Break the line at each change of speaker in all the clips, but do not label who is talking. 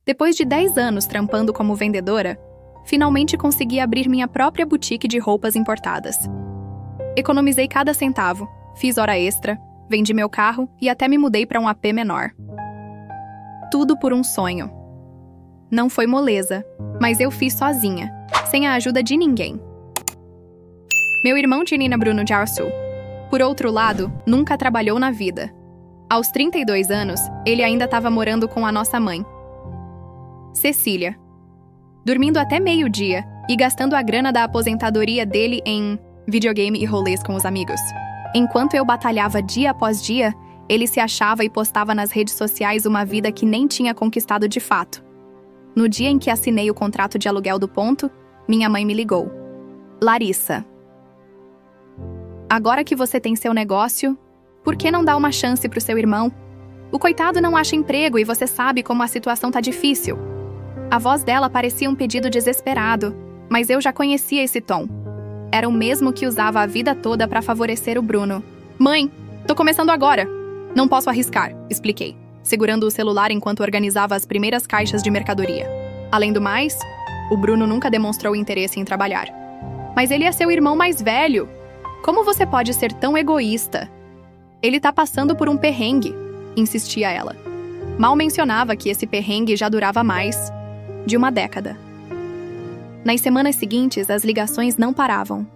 Depois de 10 anos trampando como vendedora, finalmente consegui abrir minha própria boutique de roupas importadas. Economizei cada centavo, fiz hora extra, vendi meu carro e até me mudei para um AP menor. Tudo por um sonho. Não foi moleza, mas eu fiz sozinha, sem a ajuda de ninguém. Meu irmão Tinina Bruno Jarsu, por outro lado, nunca trabalhou na vida. Aos 32 anos, ele ainda estava morando com a nossa mãe, Cecília, dormindo até meio-dia e gastando a grana da aposentadoria dele em videogame e rolês com os amigos. Enquanto eu batalhava dia após dia, ele se achava e postava nas redes sociais uma vida que nem tinha conquistado de fato. No dia em que assinei o contrato de aluguel do ponto, minha mãe me ligou. Larissa, agora que você tem seu negócio, por que não dá uma chance pro seu irmão? O coitado não acha emprego e você sabe como a situação tá difícil. A voz dela parecia um pedido desesperado, mas eu já conhecia esse tom. Era o mesmo que usava a vida toda para favorecer o Bruno. Mãe, tô começando agora. Não posso arriscar, expliquei, segurando o celular enquanto organizava as primeiras caixas de mercadoria. Além do mais, o Bruno nunca demonstrou interesse em trabalhar. Mas ele é seu irmão mais velho. Como você pode ser tão egoísta? Ele tá passando por um perrengue, insistia ela. Mal mencionava que esse perrengue já durava mais de uma década. Nas semanas seguintes, as ligações não paravam.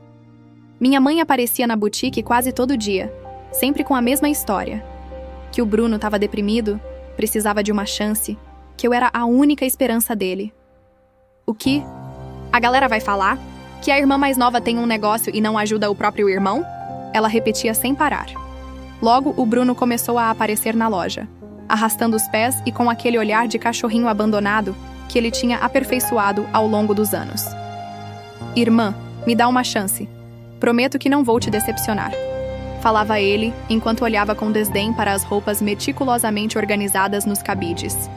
Minha mãe aparecia na boutique quase todo dia, sempre com a mesma história. Que o Bruno estava deprimido, precisava de uma chance, que eu era a única esperança dele. O que? A galera vai falar? Que a irmã mais nova tem um negócio e não ajuda o próprio irmão? Ela repetia sem parar. Logo, o Bruno começou a aparecer na loja, arrastando os pés e com aquele olhar de cachorrinho abandonado que ele tinha aperfeiçoado ao longo dos anos. Irmã, me dá uma chance. Prometo que não vou te decepcionar. Falava ele, enquanto olhava com desdém para as roupas meticulosamente organizadas nos cabides.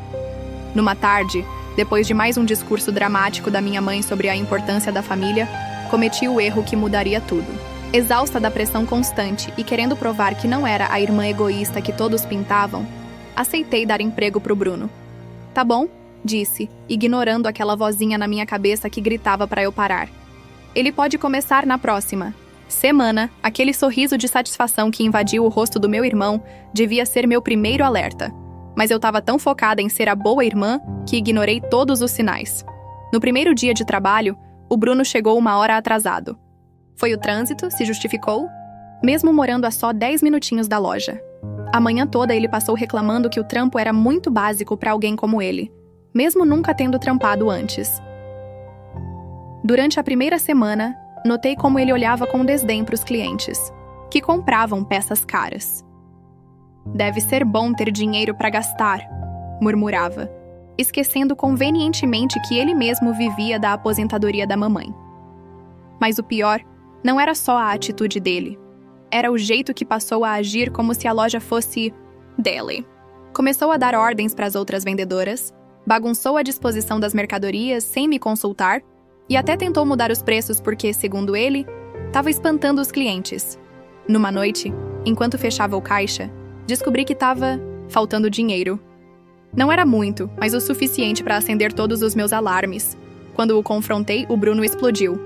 Numa tarde, depois de mais um discurso dramático da minha mãe sobre a importância da família, cometi o erro que mudaria tudo. Exausta da pressão constante e querendo provar que não era a irmã egoísta que todos pintavam, aceitei dar emprego pro Bruno. Tá bom? Disse, ignorando aquela vozinha na minha cabeça que gritava para eu parar. Ele pode começar na próxima semana. Aquele sorriso de satisfação que invadiu o rosto do meu irmão devia ser meu primeiro alerta. Mas eu estava tão focada em ser a boa irmã que ignorei todos os sinais. No primeiro dia de trabalho, o Bruno chegou 1 hora atrasado. Foi o trânsito, se justificou, mesmo morando a só 10 minutinhos da loja. A manhã toda ele passou reclamando que o trampo era muito básico para alguém como ele, mesmo nunca tendo trampado antes. Durante a primeira semana, notei como ele olhava com desdém para os clientes, que compravam peças caras. Deve ser bom ter dinheiro para gastar, murmurava, esquecendo convenientemente que ele mesmo vivia da aposentadoria da mamãe. Mas o pior não era só a atitude dele. Era o jeito que passou a agir como se a loja fosse dele. Começou a dar ordens para as outras vendedoras, bagunçou a disposição das mercadorias sem me consultar e até tentou mudar os preços porque, segundo ele, estava espantando os clientes. Numa noite, enquanto fechava o caixa, descobri que estava faltando dinheiro. Não era muito, mas o suficiente para acender todos os meus alarmes. Quando o confrontei, o Bruno explodiu.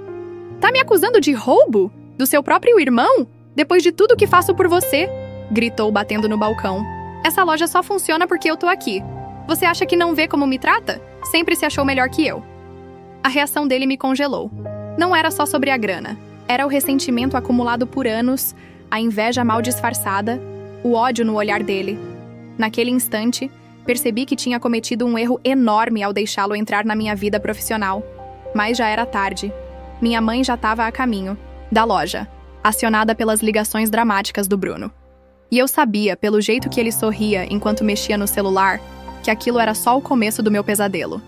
Tá me acusando de roubo? Do seu próprio irmão? Depois de tudo que faço por você? Gritou, batendo no balcão. Essa loja só funciona porque eu tô aqui. Você acha que não vê como me trata? Sempre se achou melhor que eu. A reação dele me congelou. Não era só sobre a grana. Era o ressentimento acumulado por anos, a inveja mal disfarçada, o ódio no olhar dele. Naquele instante, percebi que tinha cometido um erro enorme ao deixá-lo entrar na minha vida profissional. Mas já era tarde. Minha mãe já estava a caminho da loja, acionada pelas ligações dramáticas do Bruno. E eu sabia, pelo jeito que ele sorria enquanto mexia no celular, que aquilo era só o começo do meu pesadelo.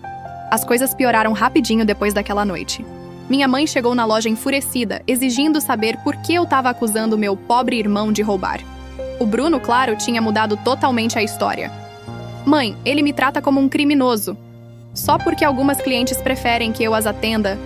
As coisas pioraram rapidinho depois daquela noite. Minha mãe chegou na loja enfurecida, exigindo saber por que eu estava acusando meu pobre irmão de roubar. O Bruno, claro, tinha mudado totalmente a história. Mãe, ele me trata como um criminoso. Só porque algumas clientes preferem que eu as atenda.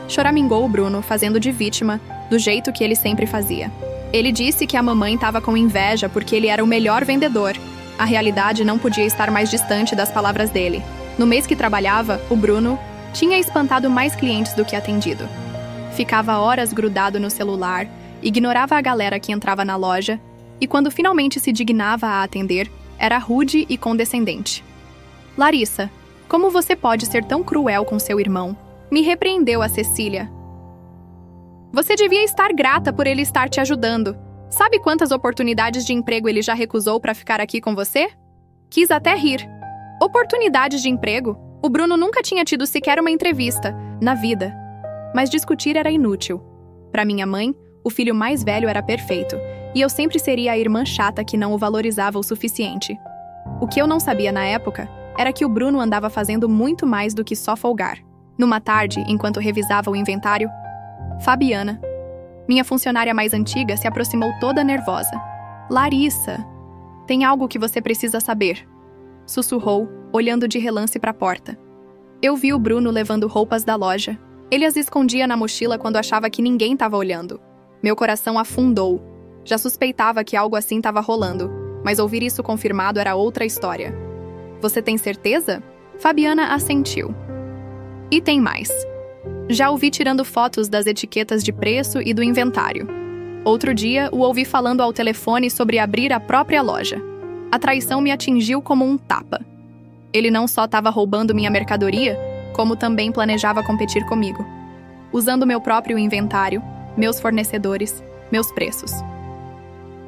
Choramingou o Bruno, fazendo de vítima, do jeito que ele sempre fazia. Ele disse que a mamãe estava com inveja porque ele era o melhor vendedor. A realidade não podia estar mais distante das palavras dele. No mês que trabalhava, o Bruno tinha espantado mais clientes do que atendido. Ficava horas grudado no celular, ignorava a galera que entrava na loja e, quando finalmente se dignava a atender, era rude e condescendente. Larissa, como você pode ser tão cruel com seu irmão? Me repreendeu a Cecília. Você devia estar grata por ele estar te ajudando. Sabe quantas oportunidades de emprego ele já recusou para ficar aqui com você? Quis até rir. Oportunidades de emprego? O Bruno nunca tinha tido sequer uma entrevista na vida. Mas discutir era inútil. Para minha mãe, o filho mais velho era perfeito, e eu sempre seria a irmã chata que não o valorizava o suficiente. O que eu não sabia na época era que o Bruno andava fazendo muito mais do que só folgar. Numa tarde, enquanto revisava o inventário, Fabiana, minha funcionária mais antiga, se aproximou toda nervosa. Larissa, tem algo que você precisa saber. Sussurrou, olhando de relance para a porta. Eu vi o Bruno levando roupas da loja. Ele as escondia na mochila quando achava que ninguém estava olhando. Meu coração afundou. Já suspeitava que algo assim estava rolando, mas ouvir isso confirmado era outra história. Você tem certeza? Fabiana assentiu. E tem mais. Já o vi tirando fotos das etiquetas de preço e do inventário. Outro dia, o ouvi falando ao telefone sobre abrir a própria loja. A traição me atingiu como um tapa. Ele não só estava roubando minha mercadoria, como também planejava competir comigo, usando meu próprio inventário, meus fornecedores, meus preços.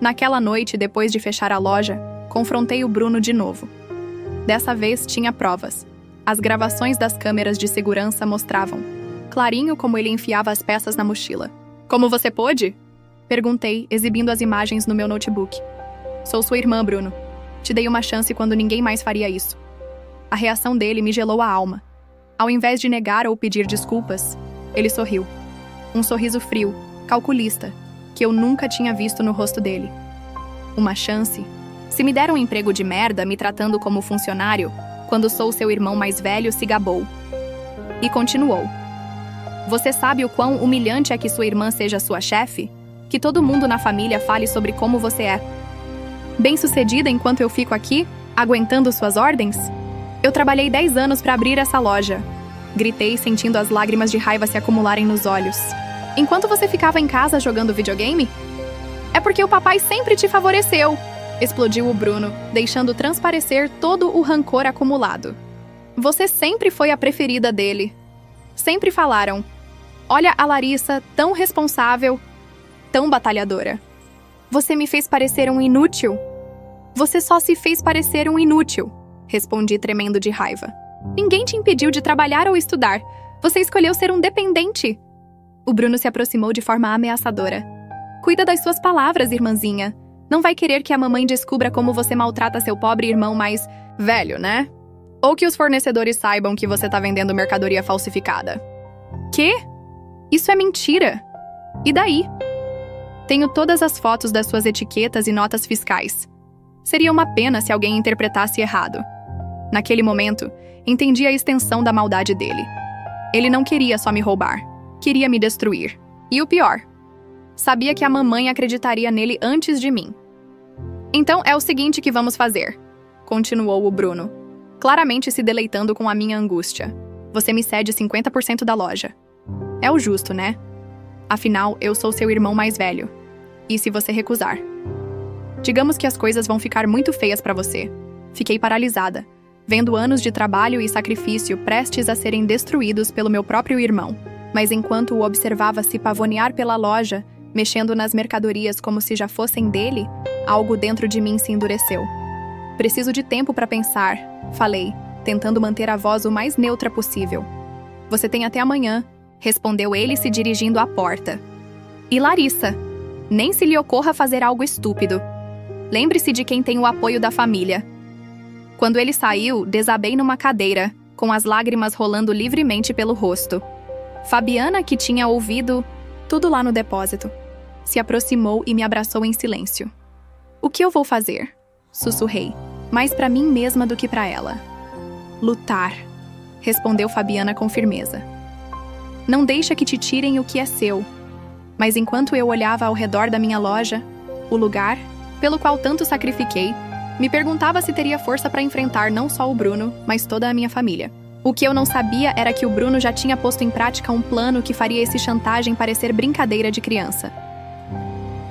Naquela noite, depois de fechar a loja, confrontei o Bruno de novo. Dessa vez tinha provas. As gravações das câmeras de segurança mostravam, clarinho, como ele enfiava as peças na mochila. Como você pôde? Perguntei, exibindo as imagens no meu notebook. Sou sua irmã, Bruno. Te dei uma chance quando ninguém mais faria isso. A reação dele me gelou a alma. Ao invés de negar ou pedir desculpas, ele sorriu. Um sorriso frio, calculista, que eu nunca tinha visto no rosto dele. Uma chance? Se me deram um emprego de merda me tratando como funcionário, quando sou seu irmão mais velho, se gabou. E continuou. Você sabe o quão humilhante é que sua irmã seja sua chefe? Que todo mundo na família fale sobre como você é. Bem-sucedida enquanto eu fico aqui, aguentando suas ordens? Eu trabalhei 10 anos para abrir essa loja. Gritei, sentindo as lágrimas de raiva se acumularem nos olhos. Enquanto você ficava em casa jogando videogame? É porque o papai sempre te favoreceu, explodiu o Bruno, deixando transparecer todo o rancor acumulado. Você sempre foi a preferida dele. Sempre falaram, olha a Larissa, tão responsável, tão batalhadora. Você me fez parecer um inútil. Você só se fez parecer um inútil, respondi tremendo de raiva. Ninguém te impediu de trabalhar ou estudar. Você escolheu ser um dependente. O Bruno se aproximou de forma ameaçadora. Cuida das suas palavras, irmãzinha. Não vai querer que a mamãe descubra como você maltrata seu pobre irmão mais velho, né? Ou que os fornecedores saibam que você tá vendendo mercadoria falsificada. Quê? Isso é mentira. E daí? Tenho todas as fotos das suas etiquetas e notas fiscais. Seria uma pena se alguém interpretasse errado. Naquele momento, entendi a extensão da maldade dele. Ele não queria só me roubar, queria me destruir. E o pior, sabia que a mamãe acreditaria nele antes de mim. Então é o seguinte que vamos fazer, continuou o Bruno, claramente se deleitando com a minha angústia. Você me cede 50% da loja. É o justo, né? Afinal, eu sou seu irmão mais velho. E se você recusar? Digamos que as coisas vão ficar muito feias para você. Fiquei paralisada, vendo anos de trabalho e sacrifício prestes a serem destruídos pelo meu próprio irmão. Mas enquanto o observava se pavonear pela loja, mexendo nas mercadorias como se já fossem dele, algo dentro de mim se endureceu. Preciso de tempo para pensar, falei, tentando manter a voz o mais neutra possível. Você tem até amanhã, respondeu ele se dirigindo à porta. E Larissa, nem se lhe ocorra fazer algo estúpido. Lembre-se de quem tem o apoio da família. Quando ele saiu, desabei numa cadeira, com as lágrimas rolando livremente pelo rosto. Fabiana, que tinha ouvido tudo lá no depósito, se aproximou e me abraçou em silêncio. O que eu vou fazer? Sussurrei, mais para mim mesma do que para ela. Lutar, respondeu Fabiana com firmeza. Não deixa que te tirem o que é seu. Mas enquanto eu olhava ao redor da minha loja, o lugar, pelo qual tanto sacrifiquei, Me perguntava se teria força para enfrentar não só o Bruno, mas toda a minha família. O que eu não sabia era que o Bruno já tinha posto em prática um plano que faria esse chantagem parecer brincadeira de criança.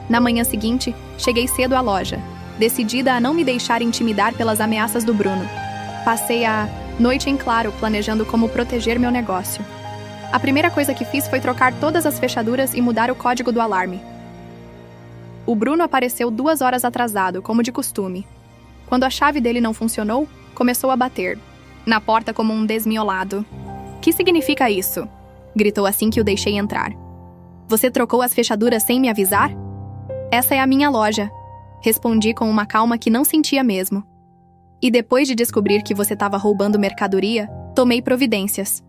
Na manhã seguinte, cheguei cedo à loja, decidida a não me deixar intimidar pelas ameaças do Bruno. Passei a noite em claro planejando como proteger meu negócio. A primeira coisa que fiz foi trocar todas as fechaduras e mudar o código do alarme. O Bruno apareceu 2 horas atrasado, como de costume. Quando a chave dele não funcionou, começou a bater na porta como um desmiolado. "Que significa isso?" gritou assim que o deixei entrar. "Você trocou as fechaduras sem me avisar?" "Essa é a minha loja", respondi com uma calma que não sentia mesmo. "E depois de descobrir que você estava roubando mercadoria, tomei providências."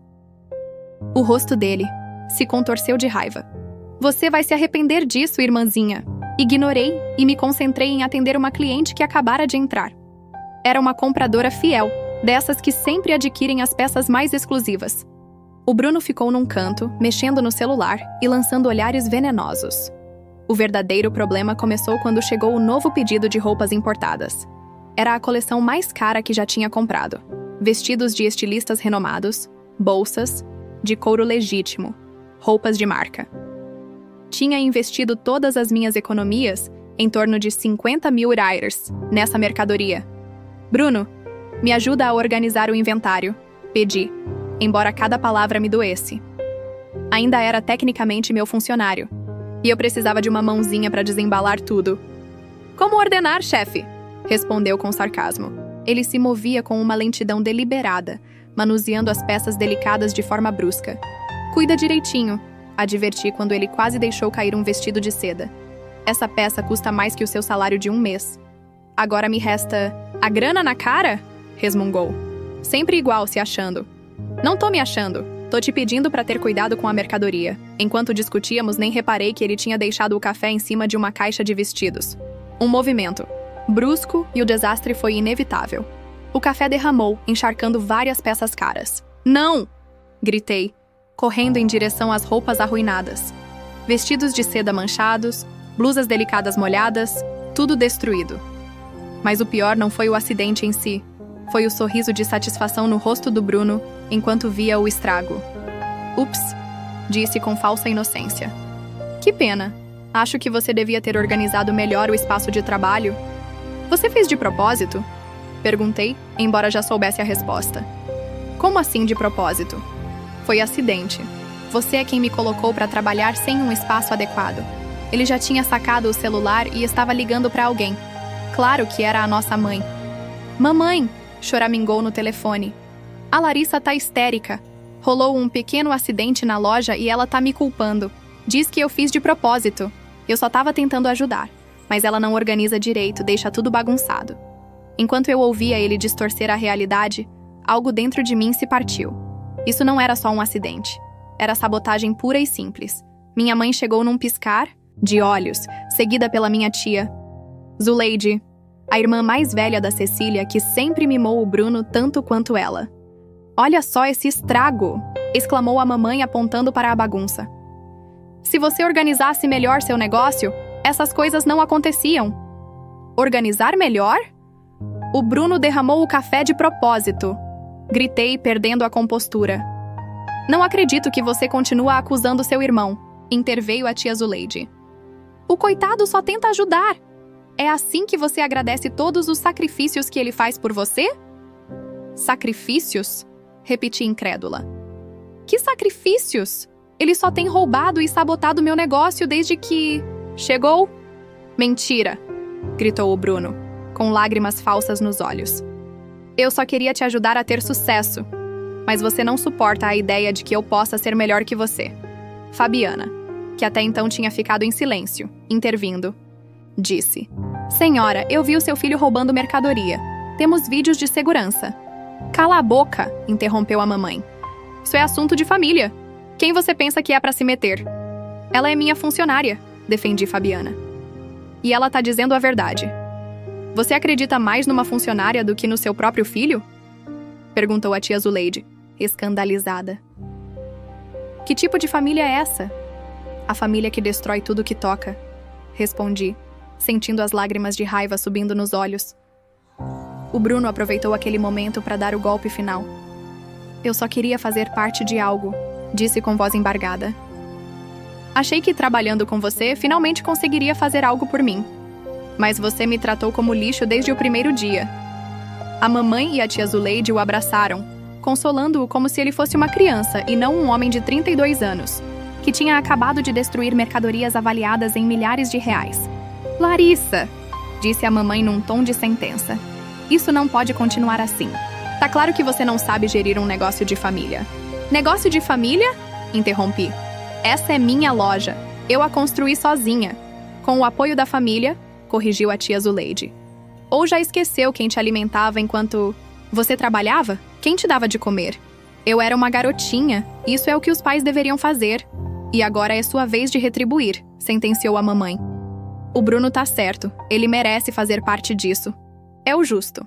O rosto dele se contorceu de raiva. "Você vai se arrepender disso, irmãzinha." Ignorei e me concentrei em atender uma cliente que acabara de entrar. Era uma compradora fiel, dessas que sempre adquirem as peças mais exclusivas. O Bruno ficou num canto, mexendo no celular e lançando olhares venenosos. O verdadeiro problema começou quando chegou o novo pedido de roupas importadas. Era a coleção mais cara que já tinha comprado. Vestidos de estilistas renomados, bolsas, de couro legítimo, roupas de marca. Tinha investido todas as minhas economias, em torno de 50 mil Riders, nessa mercadoria. "Bruno, me ajuda a organizar o inventário", pedi, embora cada palavra me doesse. Ainda era tecnicamente meu funcionário, e eu precisava de uma mãozinha para desembalar tudo. "Como ordenar, chefe?", respondeu com sarcasmo. Ele se movia com uma lentidão deliberada, manuseando as peças delicadas de forma brusca. "Cuida direitinho", adverti quando ele quase deixou cair um vestido de seda. "Essa peça custa mais que o seu salário de um mês. Agora me resta a grana na cara?", resmungou. Sempre igual, se achando. "Não tô me achando. Tô te pedindo pra ter cuidado com a mercadoria." Enquanto discutíamos, nem reparei que ele tinha deixado o café em cima de uma caixa de vestidos. Um movimento brusco e o desastre foi inevitável. O café derramou, encharcando várias peças caras. "Não!" gritei, correndo em direção às roupas arruinadas. Vestidos de seda manchados, blusas delicadas molhadas, tudo destruído. Mas o pior não foi o acidente em si. Foi o sorriso de satisfação no rosto do Bruno enquanto via o estrago. "Ups", disse com falsa inocência. "Que pena. Acho que você devia ter organizado melhor o espaço de trabalho." "Você fez de propósito?" perguntei, embora já soubesse a resposta. "Como assim de propósito?" "Foi acidente. Você é quem me colocou para trabalhar sem um espaço adequado." Ele já tinha sacado o celular e estava ligando para alguém. Claro que era a nossa mãe. "Mamãe!", choramingou no telefone. "A Larissa tá histérica. Rolou um pequeno acidente na loja e ela tá me culpando. Diz que eu fiz de propósito. Eu só tava tentando ajudar, mas ela não organiza direito, deixa tudo bagunçado." Enquanto eu ouvia ele distorcer a realidade, algo dentro de mim se partiu. Isso não era só um acidente. Era sabotagem pura e simples. Minha mãe chegou num piscar de olhos, seguida pela minha tia, Zuleide, a irmã mais velha da Cecília, que sempre mimou o Bruno tanto quanto ela. "Olha só esse estrago!", exclamou a mamãe apontando para a bagunça. "Se você organizasse melhor seu negócio, essas coisas não aconteciam." "Organizar melhor?" "O Bruno derramou o café de propósito", gritei, perdendo a compostura. "Não acredito que você continua acusando seu irmão", interveio a tia Zuleide. "O coitado só tenta ajudar. É assim que você agradece todos os sacrifícios que ele faz por você?" "Sacrifícios?", repeti incrédula. "Que sacrifícios? Ele só tem roubado e sabotado meu negócio desde que chegou." "Mentira!", gritou o Bruno, com lágrimas falsas nos olhos. "Eu só queria te ajudar a ter sucesso, mas você não suporta a ideia de que eu possa ser melhor que você." Fabiana, que até então tinha ficado em silêncio, intervindo, disse: "Senhora, eu vi o seu filho roubando mercadoria. Temos vídeos de segurança." "Cala a boca", interrompeu a mamãe. "Isso é assunto de família. Quem você pensa que é para se meter?" "Ela é minha funcionária", defendi Fabiana. "E ela tá dizendo a verdade." "Você acredita mais numa funcionária do que no seu próprio filho?" perguntou a tia Zuleide, escandalizada. "Que tipo de família é essa?" "A família que destrói tudo que toca", respondi, sentindo as lágrimas de raiva subindo nos olhos. O Bruno aproveitou aquele momento para dar o golpe final. Eu só queria fazer parte de algo, disse com voz embargada. Achei que trabalhando com você, finalmente conseguiria fazer algo por mim. Mas você me tratou como lixo desde o primeiro dia. A mamãe e a tia Zuleide o abraçaram, consolando-o como se ele fosse uma criança e não um homem de 32 anos, que tinha acabado de destruir mercadorias avaliadas em milhares de reais. Larissa, disse a mamãe num tom de sentença. Isso não pode continuar assim. Tá claro que você não sabe gerir um negócio de família. Negócio de família? Interrompi. Essa é minha loja. Eu a construí sozinha. Com o apoio da família, corrigiu a tia Zuleide. Ou já esqueceu quem te alimentava enquanto você trabalhava? Quem te dava de comer? Eu era uma garotinha. Isso é o que os pais deveriam fazer. E agora é sua vez de retribuir, sentenciou a mamãe. O Bruno tá certo. Ele merece fazer parte disso. É o justo.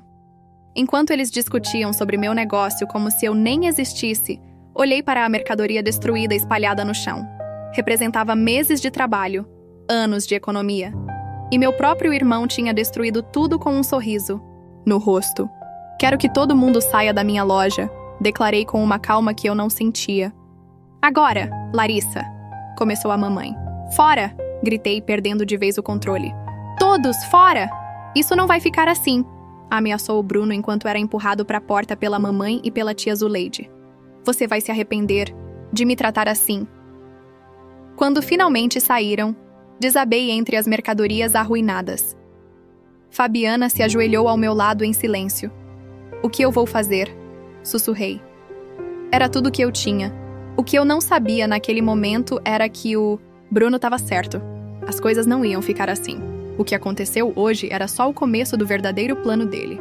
Enquanto eles discutiam sobre meu negócio como se eu nem existisse, olhei para a mercadoria destruída espalhada no chão. Representava meses de trabalho, anos de economia. E meu próprio irmão tinha destruído tudo com um sorriso no rosto. Quero que todo mundo saia da minha loja, declarei com uma calma que eu não sentia. Agora, Larissa, começou a mamãe. Fora! Gritei, perdendo de vez o controle. Todos, fora! Isso não vai ficar assim, ameaçou o Bruno enquanto era empurrado para a porta pela mamãe e pela tia Zuleide. Você vai se arrepender de me tratar assim. Quando finalmente saíram, desabei entre as mercadorias arruinadas. Fabiana se ajoelhou ao meu lado em silêncio. O que eu vou fazer? Sussurrei. Era tudo que eu tinha. O que eu não sabia naquele momento era que o Bruno estava certo. As coisas não iam ficar assim. O que aconteceu hoje era só o começo do verdadeiro plano dele.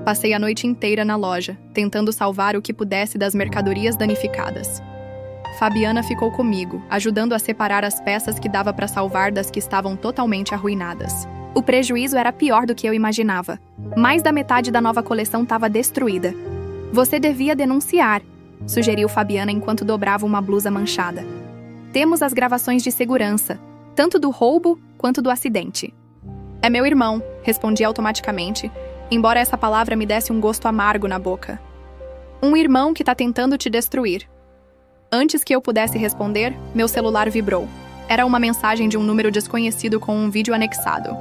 Passei a noite inteira na loja, tentando salvar o que pudesse das mercadorias danificadas. Fabiana ficou comigo, ajudando a separar as peças que dava para salvar das que estavam totalmente arruinadas. O prejuízo era pior do que eu imaginava. Mais da metade da nova coleção estava destruída. Você devia denunciar, sugeriu Fabiana enquanto dobrava uma blusa manchada. Temos as gravações de segurança, tanto do roubo quanto do acidente. É meu irmão, respondi automaticamente, embora essa palavra me desse um gosto amargo na boca. Um irmão que tá tentando te destruir. Antes que eu pudesse responder, meu celular vibrou. Era uma mensagem de um número desconhecido com um vídeo anexado.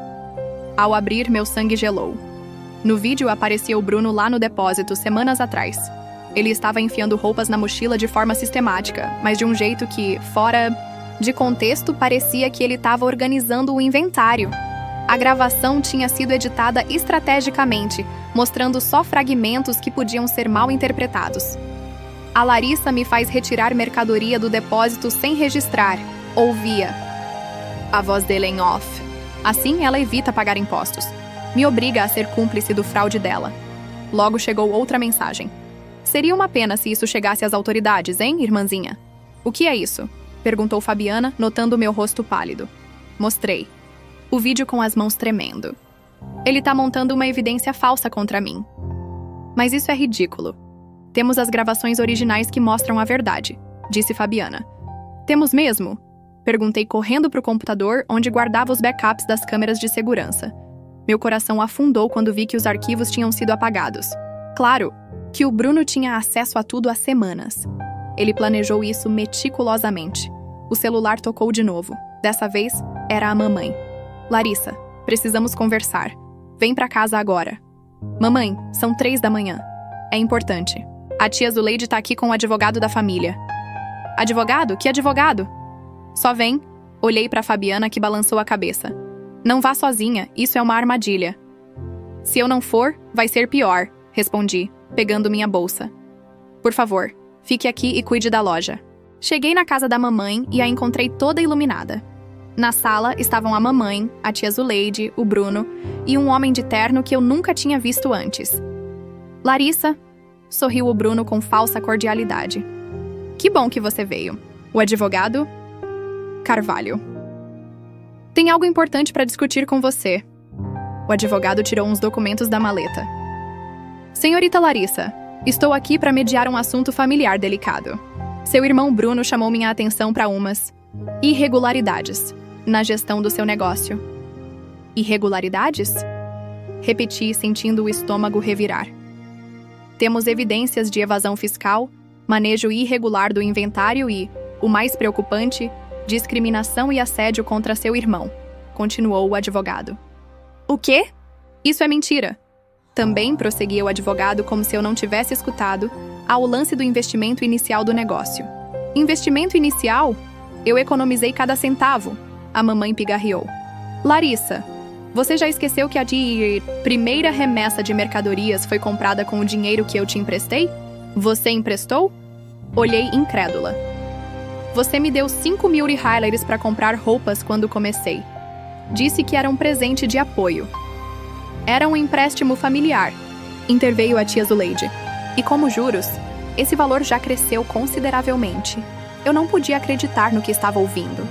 Ao abrir, meu sangue gelou. No vídeo aparecia o Bruno lá no depósito, semanas atrás. Ele estava enfiando roupas na mochila de forma sistemática, mas de um jeito que, fora de contexto, parecia que ele estava organizando o inventário. A gravação tinha sido editada estrategicamente, mostrando só fragmentos que podiam ser mal interpretados. A Larissa me faz retirar mercadoria do depósito sem registrar, ouvia a voz dele em off. Assim, ela evita pagar impostos. Me obriga a ser cúmplice do fraude dela. Logo chegou outra mensagem. Seria uma pena se isso chegasse às autoridades, hein, irmãzinha? O que é isso? Perguntou Fabiana, notando meu rosto pálido. Mostrei. O vídeo com as mãos tremendo. Ele tá montando uma evidência falsa contra mim. Mas isso é ridículo. Temos as gravações originais que mostram a verdade, disse Fabiana. Temos mesmo? Perguntei correndo pro computador onde guardava os backups das câmeras de segurança. Meu coração afundou quando vi que os arquivos tinham sido apagados. Claro, que o Bruno tinha acesso a tudo há semanas. Ele planejou isso meticulosamente. O celular tocou de novo. Dessa vez, era a mamãe. Larissa, precisamos conversar. Vem pra casa agora. Mamãe, são 3 da manhã. É importante. A tia Zuleide tá aqui com o advogado da família. Advogado? Que advogado? Só vem. Olhei pra Fabiana que balançou a cabeça. Não vá sozinha, isso é uma armadilha. Se eu não for, vai ser pior, respondi, pegando minha bolsa. Por favor, fique aqui e cuide da loja. Cheguei na casa da mamãe e a encontrei toda iluminada. Na sala estavam a mamãe, a tia Zuleide, o Bruno e um homem de terno que eu nunca tinha visto antes. Larissa, sorriu o Bruno com falsa cordialidade. Que bom que você veio. O advogado? Carvalho. Tem algo importante para discutir com você. O advogado tirou uns documentos da maleta. Senhorita Larissa, estou aqui para mediar um assunto familiar delicado. Seu irmão Bruno chamou minha atenção para umas irregularidades na gestão do seu negócio. Irregularidades? Repeti, sentindo o estômago revirar. Temos evidências de evasão fiscal, manejo irregular do inventário e, o mais preocupante, discriminação e assédio contra seu irmão, continuou o advogado. O quê? Isso é mentira. Também prosseguia o advogado como se eu não tivesse escutado, ao lance do investimento inicial do negócio. Investimento inicial? Eu economizei cada centavo, a mamãe pigarreou. Larissa, você já esqueceu que a primeira remessa de mercadorias foi comprada com o dinheiro que eu te emprestei? Você emprestou? Olhei incrédula. Você me deu 5.000 reais para comprar roupas quando comecei. Disse que era um presente de apoio. Era um empréstimo familiar, interveio a tia Zuleide. E como juros, esse valor já cresceu consideravelmente. Eu não podia acreditar no que estava ouvindo.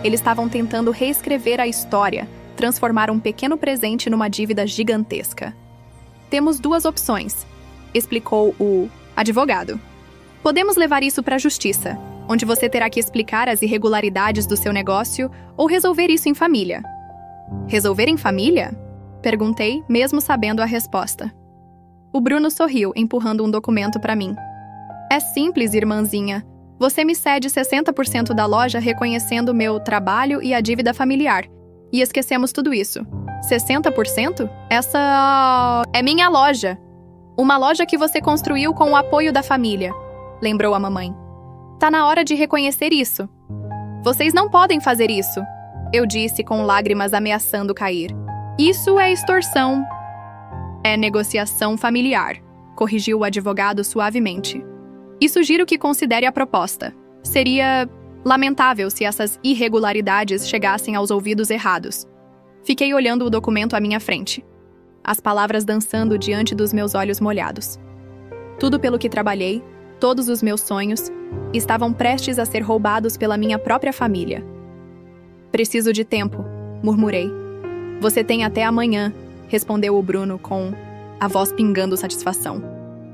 Eles estavam tentando reescrever a história, transformar um pequeno presente numa dívida gigantesca. Temos duas opções, explicou o advogado. Podemos levar isso para a justiça, onde você terá que explicar as irregularidades do seu negócio ou resolver isso em família. Resolver em família? Perguntei, mesmo sabendo a resposta. O Bruno sorriu, empurrando um documento para mim. É simples, irmãzinha. Você me cede 60% da loja reconhecendo meu trabalho e a dívida familiar. E esquecemos tudo isso. 60%? Essa é minha loja. Uma loja que você construiu com o apoio da família, lembrou a mamãe. Tá na hora de reconhecer isso. Vocês não podem fazer isso, eu disse com lágrimas ameaçando cair. Isso é extorsão. É negociação familiar, corrigiu o advogado suavemente. E sugiro que considere a proposta. Seria lamentável se essas irregularidades chegassem aos ouvidos errados. Fiquei olhando o documento à minha frente, as palavras dançando diante dos meus olhos molhados. Tudo pelo que trabalhei, todos os meus sonhos, estavam prestes a ser roubados pela minha própria família. Preciso de tempo, murmurei. Você tem até amanhã, respondeu o Bruno com a voz pingando satisfação.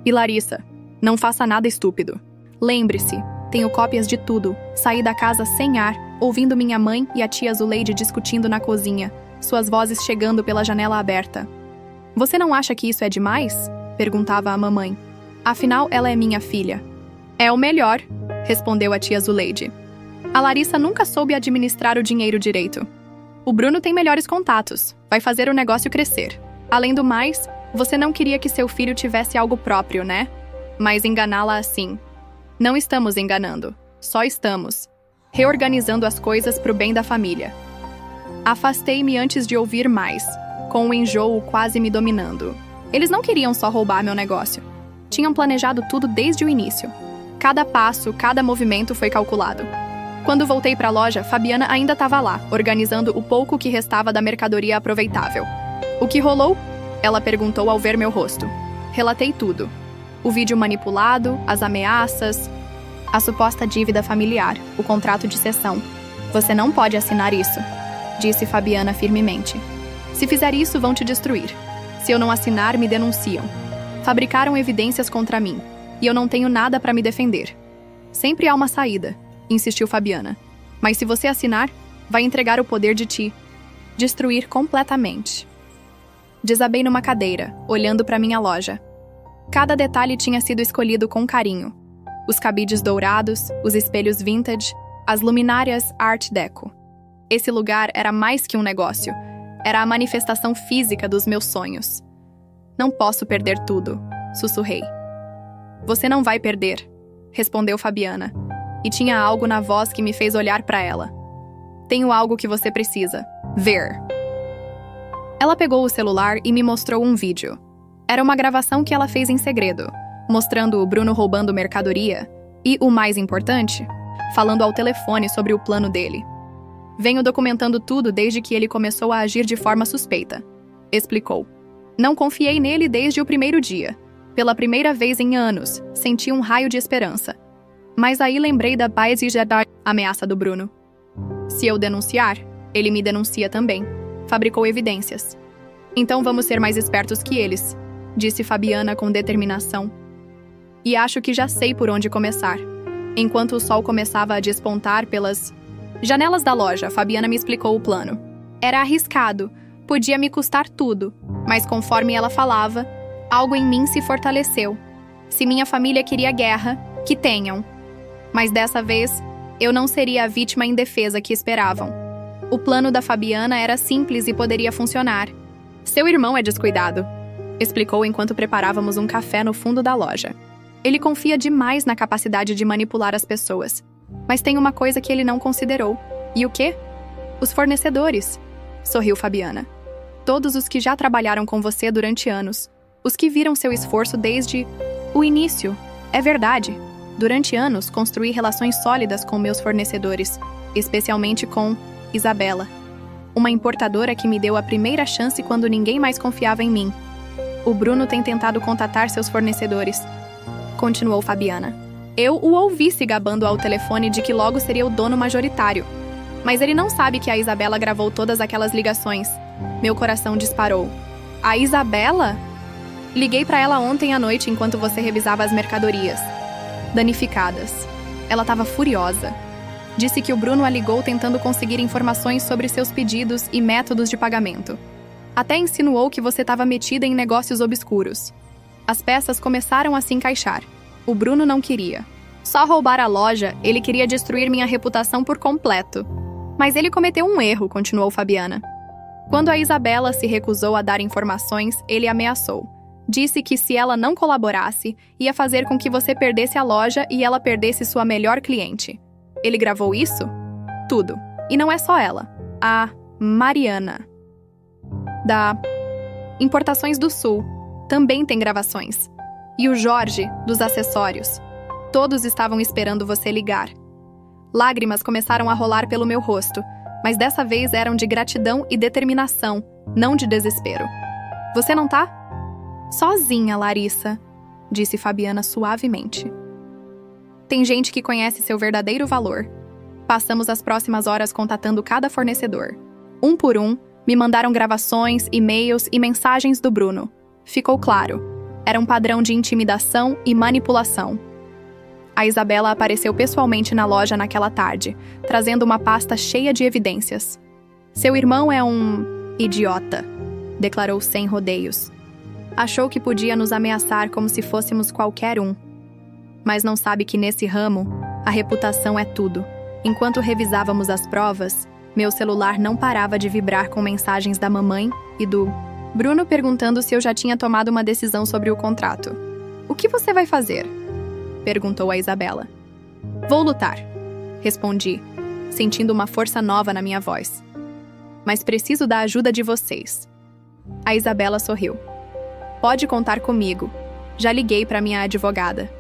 E Larissa, não faça nada estúpido. Lembre-se, tenho cópias de tudo. Saí da casa sem ar, ouvindo minha mãe e a tia Zuleide discutindo na cozinha, suas vozes chegando pela janela aberta. Você não acha que isso é demais? Perguntava a mamãe. Afinal, ela é minha filha. É o melhor, respondeu a tia Zuleide. A Larissa nunca soube administrar o dinheiro direito. O Bruno tem melhores contatos, vai fazer o negócio crescer. Além do mais, você não queria que seu filho tivesse algo próprio, né? Mas enganá-la assim. Não estamos enganando, só estamos reorganizando as coisas para o bem da família. Afastei-me antes de ouvir mais, com o enjoo quase me dominando. Eles não queriam só roubar meu negócio. Tinham planejado tudo desde o início. Cada passo, cada movimento foi calculado. Quando voltei para a loja, Fabiana ainda estava lá, organizando o pouco que restava da mercadoria aproveitável. O que rolou? Ela perguntou ao ver meu rosto. Relatei tudo. O vídeo manipulado, as ameaças, a suposta dívida familiar, o contrato de cessão. Você não pode assinar isso, disse Fabiana firmemente. Se fizer isso, vão te destruir. Se eu não assinar, me denunciam. Fabricaram evidências contra mim, e eu não tenho nada para me defender. Sempre há uma saída, insistiu Fabiana. Mas se você assinar, vai entregar o poder de te destruir completamente. Desabei numa cadeira, olhando para minha loja. Cada detalhe tinha sido escolhido com carinho. Os cabides dourados, os espelhos vintage, as luminárias Art Deco. Esse lugar era mais que um negócio. Era a manifestação física dos meus sonhos. Não posso perder tudo, sussurrei. Você não vai perder, respondeu Fabiana, e tinha algo na voz que me fez olhar para ela. Tenho algo que você precisa ver. Ela pegou o celular e me mostrou um vídeo. Era uma gravação que ela fez em segredo, mostrando o Bruno roubando mercadoria e, o mais importante, falando ao telefone sobre o plano dele. Venho documentando tudo desde que ele começou a agir de forma suspeita, explicou. Não confiei nele desde o primeiro dia. Pela primeira vez em anos, senti um raio de esperança. Mas aí lembrei da ameaça do Bruno. Se eu denunciar, ele me denuncia também. Fabricou evidências. Então vamos ser mais espertos que eles, disse Fabiana com determinação. E acho que já sei por onde começar. Enquanto o sol começava a despontar pelas janelas da loja, Fabiana me explicou o plano. Era arriscado, podia me custar tudo, Mas conforme ela falava, algo em mim se fortaleceu. Se minha família queria guerra, que tenham. Mas dessa vez, eu não seria a vítima indefesa que esperavam. O plano da Fabiana era simples e poderia funcionar. Seu irmão é descuidado, explicou enquanto preparávamos um café no fundo da loja. Ele confia demais na capacidade de manipular as pessoas. Mas tem uma coisa que ele não considerou. E o quê? Os fornecedores, sorriu Fabiana. Todos os que já trabalharam com você durante anos. Os que viram seu esforço desde o início. É verdade. Durante anos, construí relações sólidas com meus fornecedores, especialmente com Isabela, uma importadora que me deu a primeira chance quando ninguém mais confiava em mim. O Bruno tem tentado contatar seus fornecedores, continuou Fabiana. Eu o ouvi se gabando ao telefone de que logo seria o dono majoritário. Mas ele não sabe que a Isabela gravou todas aquelas ligações. Meu coração disparou. A Isabela? Liguei para ela ontem à noite enquanto você revisava as mercadorias danificadas. Ela estava furiosa. Disse que o Bruno a ligou tentando conseguir informações sobre seus pedidos e métodos de pagamento. Até insinuou que você estava metida em negócios obscuros. As peças começaram a se encaixar. O Bruno não queria. Só roubar a loja, ele queria destruir minha reputação por completo. Mas ele cometeu um erro, continuou Fabiana. Quando a Isabela se recusou a dar informações, ele ameaçou. Disse que se ela não colaborasse, ia fazer com que você perdesse a loja e ela perdesse sua melhor cliente. Ele gravou isso? Tudo. E não é só ela. A Mariana, da Importações do Sul, também tem gravações. E o Jorge, dos acessórios. Todos estavam esperando você ligar. Lágrimas começaram a rolar pelo meu rosto, mas dessa vez eram de gratidão e determinação, não de desespero. Você não tá? Sozinha, Larissa, disse Fabiana suavemente. Tem gente que conhece seu verdadeiro valor. Passamos as próximas horas contatando cada fornecedor. Um por um, me mandaram gravações, e-mails e mensagens do Bruno. Ficou claro. Era um padrão de intimidação e manipulação. A Isabela apareceu pessoalmente na loja naquela tarde, trazendo uma pasta cheia de evidências. Seu irmão é um idiota, declarou sem rodeios. Achou que podia nos ameaçar como se fôssemos qualquer um. Mas não sabe que nesse ramo, a reputação é tudo. Enquanto revisávamos as provas, meu celular não parava de vibrar com mensagens da mamãe e do Bruno perguntando se eu já tinha tomado uma decisão sobre o contrato. O que você vai fazer? Perguntou a Isabela. Vou lutar, respondi, sentindo uma força nova na minha voz. Mas preciso da ajuda de vocês. A Isabela sorriu. Pode contar comigo. Já liguei para minha advogada.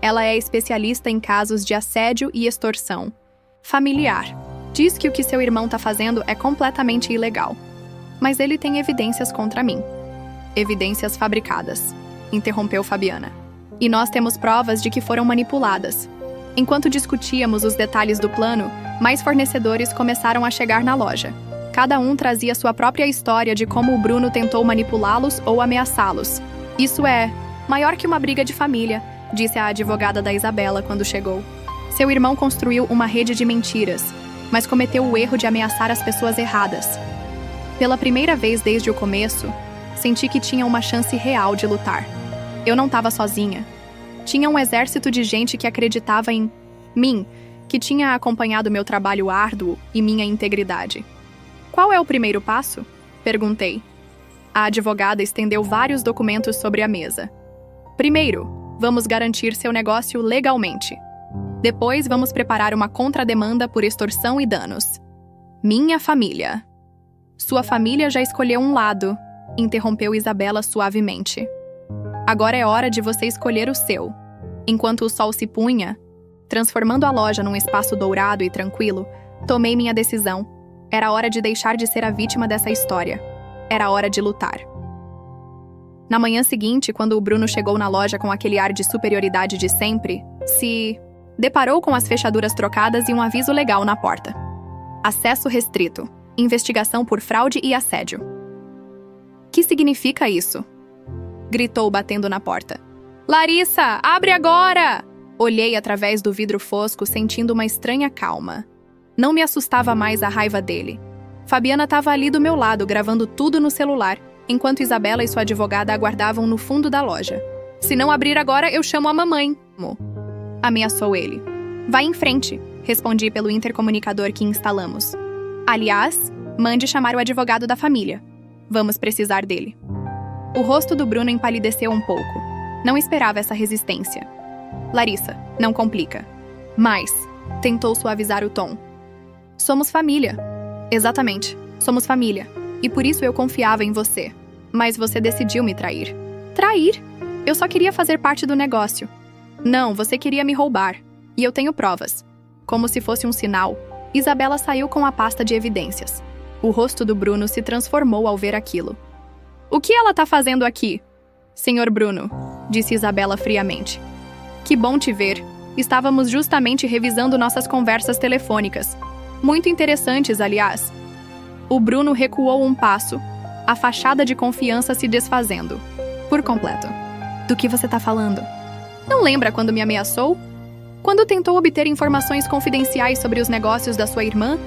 Ela é especialista em casos de assédio e extorsão familiar. Diz que o que seu irmão está fazendo é completamente ilegal. Mas ele tem evidências contra mim. Evidências fabricadas, interrompeu Fabiana. E nós temos provas de que foram manipuladas. Enquanto discutíamos os detalhes do plano, mais fornecedores começaram a chegar na loja. Cada um trazia sua própria história de como o Bruno tentou manipulá-los ou ameaçá-los. Isso é maior que uma briga de família, disse a advogada da Isabela quando chegou. Seu irmão construiu uma rede de mentiras, mas cometeu o erro de ameaçar as pessoas erradas. Pela primeira vez desde o começo, senti que tinha uma chance real de lutar. Eu não estava sozinha. Tinha um exército de gente que acreditava em mim, que tinha acompanhado meu trabalho árduo e minha integridade. Qual é o primeiro passo? Perguntei. A advogada estendeu vários documentos sobre a mesa. Primeiro, vamos garantir seu negócio legalmente. Depois, vamos preparar uma contrademanda por extorsão e danos. Minha família. Sua família já escolheu um lado, interrompeu Isabela suavemente. Agora é hora de você escolher o seu. Enquanto o sol se punha, transformando a loja num espaço dourado e tranquilo, tomei minha decisão. Era hora de deixar de ser a vítima dessa história. Era hora de lutar. Na manhã seguinte, quando o Bruno chegou na loja com aquele ar de superioridade de sempre, se deparou com as fechaduras trocadas e um aviso legal na porta. Acesso restrito. Investigação por fraude e assédio. Que significa isso? Gritou batendo na porta. Larissa, abre agora! Olhei através do vidro fosco, sentindo uma estranha calma. Não me assustava mais a raiva dele. Fabiana estava ali do meu lado, gravando tudo no celular, enquanto Isabela e sua advogada aguardavam no fundo da loja. Se não abrir agora, eu chamo a mamãe, ameaçou ele. Vai em frente, respondi pelo intercomunicador que instalamos. Aliás, mande chamar o advogado da família. Vamos precisar dele. O rosto do Bruno empalideceu um pouco. Não esperava essa resistência. Larissa, não complica. Mas, tentou suavizar o tom. Somos família. Exatamente, somos família. E por isso eu confiava em você. Mas você decidiu me trair. Trair? Eu só queria fazer parte do negócio. Não, você queria me roubar. E eu tenho provas. Como se fosse um sinal, Isabela saiu com a pasta de evidências. O rosto do Bruno se transformou ao ver aquilo. O que ela tá fazendo aqui? Senhor Bruno, disse Isabela friamente. Que bom te ver. Estávamos justamente revisando nossas conversas telefônicas. Muito interessantes, aliás. O Bruno recuou um passo, a fachada de confiança se desfazendo. Por completo. Do que você tá falando? Não lembra quando me ameaçou? Quando tentou obter informações confidenciais sobre os negócios da sua irmã?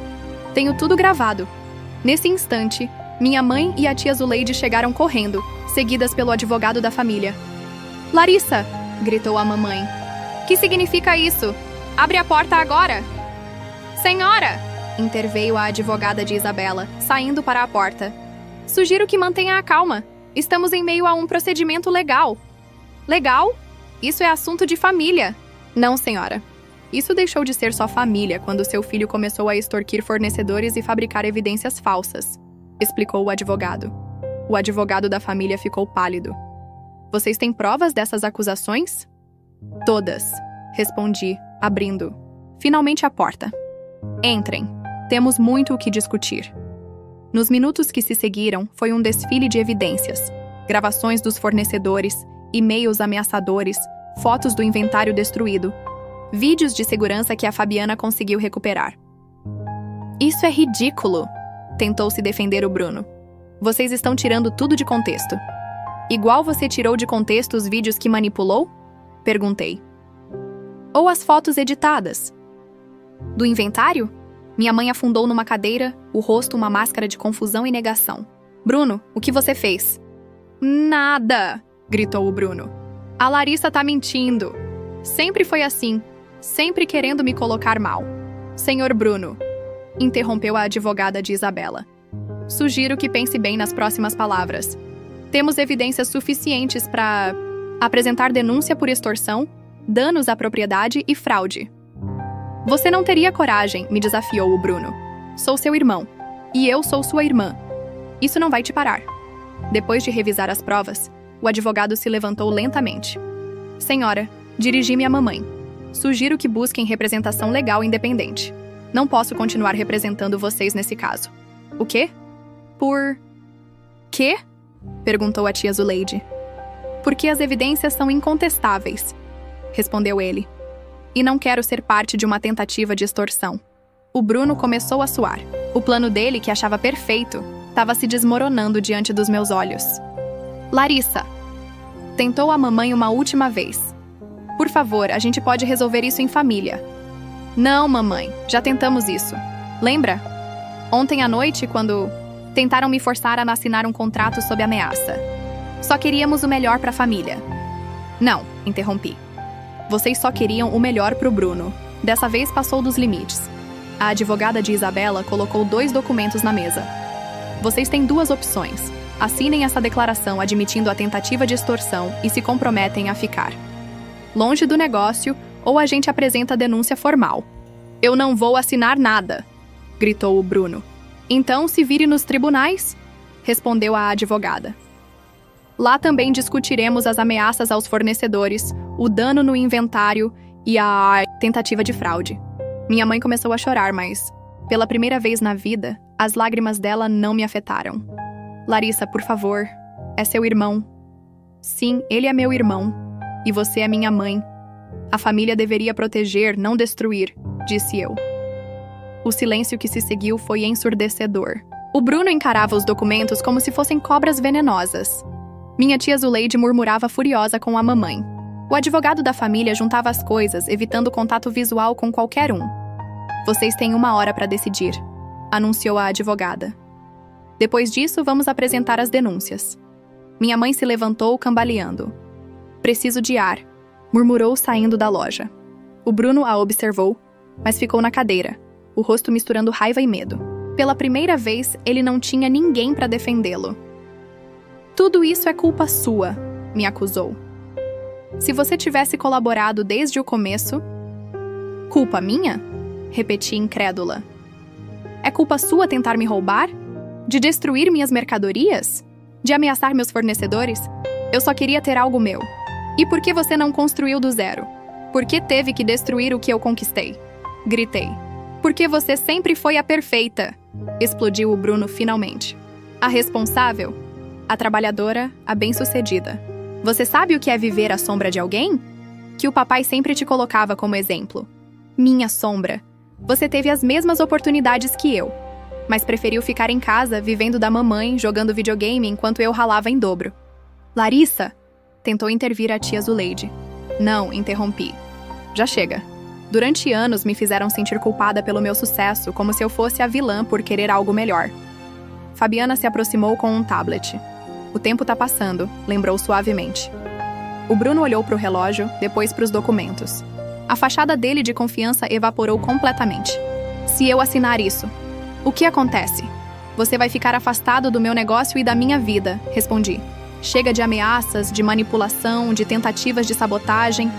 Tenho tudo gravado. Nesse instante, minha mãe e a tia Zuleide chegaram correndo, seguidas pelo advogado da família. Larissa! Gritou a mamãe. Que significa isso? Abre a porta agora! Senhora! Interveio a advogada de Isabela, saindo para a porta. Sugiro que mantenha a calma. Estamos em meio a um procedimento legal. Legal? Isso é assunto de família. Não, senhora. Isso deixou de ser só família quando seu filho começou a extorquir fornecedores e fabricar evidências falsas, explicou o advogado. O advogado da família ficou pálido. Vocês têm provas dessas acusações? Todas, respondi, abrindo. Finalmente a porta. Entrem. Temos muito o que discutir. Nos minutos que se seguiram, foi um desfile de evidências. Gravações dos fornecedores, e-mails ameaçadores, fotos do inventário destruído, vídeos de segurança que a Fabiana conseguiu recuperar. Isso é ridículo, tentou se defender o Bruno. Vocês estão tirando tudo de contexto. Igual você tirou de contexto os vídeos que manipulou? Perguntei. Ou as fotos editadas? Do inventário? Minha mãe afundou numa cadeira, o rosto uma máscara de confusão e negação. Bruno, o que você fez? Nada, gritou o Bruno. A Larissa tá mentindo. Sempre foi assim, sempre querendo me colocar mal. Senhor Bruno, interrompeu a advogada de Isabela. Sugiro que pense bem nas próximas palavras. Temos evidências suficientes para apresentar denúncia por extorsão, danos à propriedade e fraude. Você não teria coragem, me desafiou o Bruno. Sou seu irmão. E eu sou sua irmã. Isso não vai te parar. Depois de revisar as provas, o advogado se levantou lentamente. Senhora, dirigi-me à mamãe. Sugiro que busquem representação legal independente. Não posso continuar representando vocês nesse caso. O quê? Por... Quê? Perguntou a tia Zuleide. Porque as evidências são incontestáveis, respondeu ele. E não quero ser parte de uma tentativa de extorsão. O Bruno começou a suar. O plano dele, que achava perfeito, estava se desmoronando diante dos meus olhos. Larissa! Tentou a mamãe uma última vez. Por favor, a gente pode resolver isso em família. Não, mamãe, já tentamos isso. Lembra? Ontem à noite, quando tentaram me forçar a assinar um contrato sob ameaça. Só queríamos o melhor para a família. Não, interrompi. Vocês só queriam o melhor para o Bruno. Dessa vez passou dos limites. A advogada de Isabela colocou 2 documentos na mesa. Vocês têm 2 opções. Assinem essa declaração admitindo a tentativa de extorsão e se comprometem a ficar longe do negócio ou a gente apresenta a denúncia formal. Eu não vou assinar nada, gritou o Bruno. Então se vire nos tribunais, respondeu a advogada. Lá também discutiremos as ameaças aos fornecedores, o dano no inventário e a tentativa de fraude. Minha mãe começou a chorar, mas, pela primeira vez na vida, as lágrimas dela não me afetaram. Larissa, por favor, é seu irmão. Sim, ele é meu irmão. E você é minha mãe. A família deveria proteger, não destruir, disse eu. O silêncio que se seguiu foi ensurdecedor. O Bruno encarava os documentos como se fossem cobras venenosas. Minha tia Zuleide murmurava furiosa com a mamãe. O advogado da família juntava as coisas, evitando contato visual com qualquer um. Vocês têm 1 hora para decidir, anunciou a advogada. Depois disso, vamos apresentar as denúncias. Minha mãe se levantou cambaleando. Preciso de ar, murmurou saindo da loja. O Bruno a observou, mas ficou na cadeira, o rosto misturando raiva e medo. Pela primeira vez, ele não tinha ninguém para defendê-lo. Tudo isso é culpa sua, me acusou. Se você tivesse colaborado desde o começo... Culpa minha? Repeti incrédula. É culpa sua tentar me roubar? De destruir minhas mercadorias? De ameaçar meus fornecedores? Eu só queria ter algo meu. E por que você não construiu do zero? Por que teve que destruir o que eu conquistei? Gritei. Porque você sempre foi a perfeita! Explodiu o Bruno finalmente. A responsável? A trabalhadora, a bem-sucedida. Você sabe o que é viver à sombra de alguém? Que o papai sempre te colocava como exemplo. Minha sombra. Você teve as mesmas oportunidades que eu, mas preferiu ficar em casa, vivendo da mamãe, jogando videogame enquanto eu ralava em dobro. Larissa! Tentou intervir a tia Zuleide. Não, interrompi. Já chega. Durante anos me fizeram sentir culpada pelo meu sucesso, como se eu fosse a vilã por querer algo melhor. Fabiana se aproximou com um tablet. O tempo tá passando, lembrou suavemente. O Bruno olhou para o relógio, depois para os documentos. A fachada dele de confiança evaporou completamente. Se eu assinar isso, o que acontece? Você vai ficar afastado do meu negócio e da minha vida, respondi. Chega de ameaças, de manipulação, de tentativas de sabotagem.